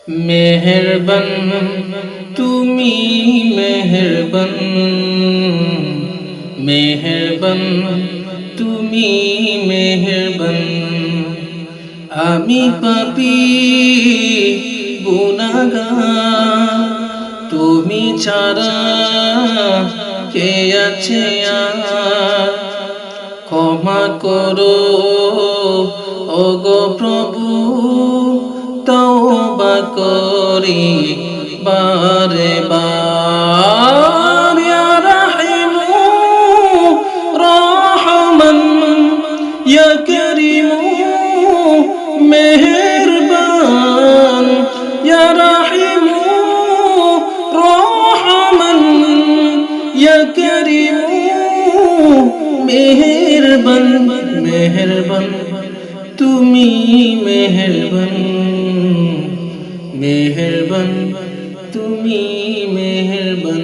মেহেরবান তুমি মেহেরবান, মেহেরবান তুমি মেহেরবান। আমি পাপী গুনাহগার, তুমি ছাড়া কে আছে আর? ক্ষমা করো ওগো প্রভু, তওবা করি বারে বার। ইয়া রাহিমু রহমান, ইয়া করিমু মেহেরবান, ইয়া রাহিমু রহমান, ইয়া করিমু মেহেরবান। মেহেরবান তুমি মেহেরবান, মেহেরবান তুমি মেহেরবান।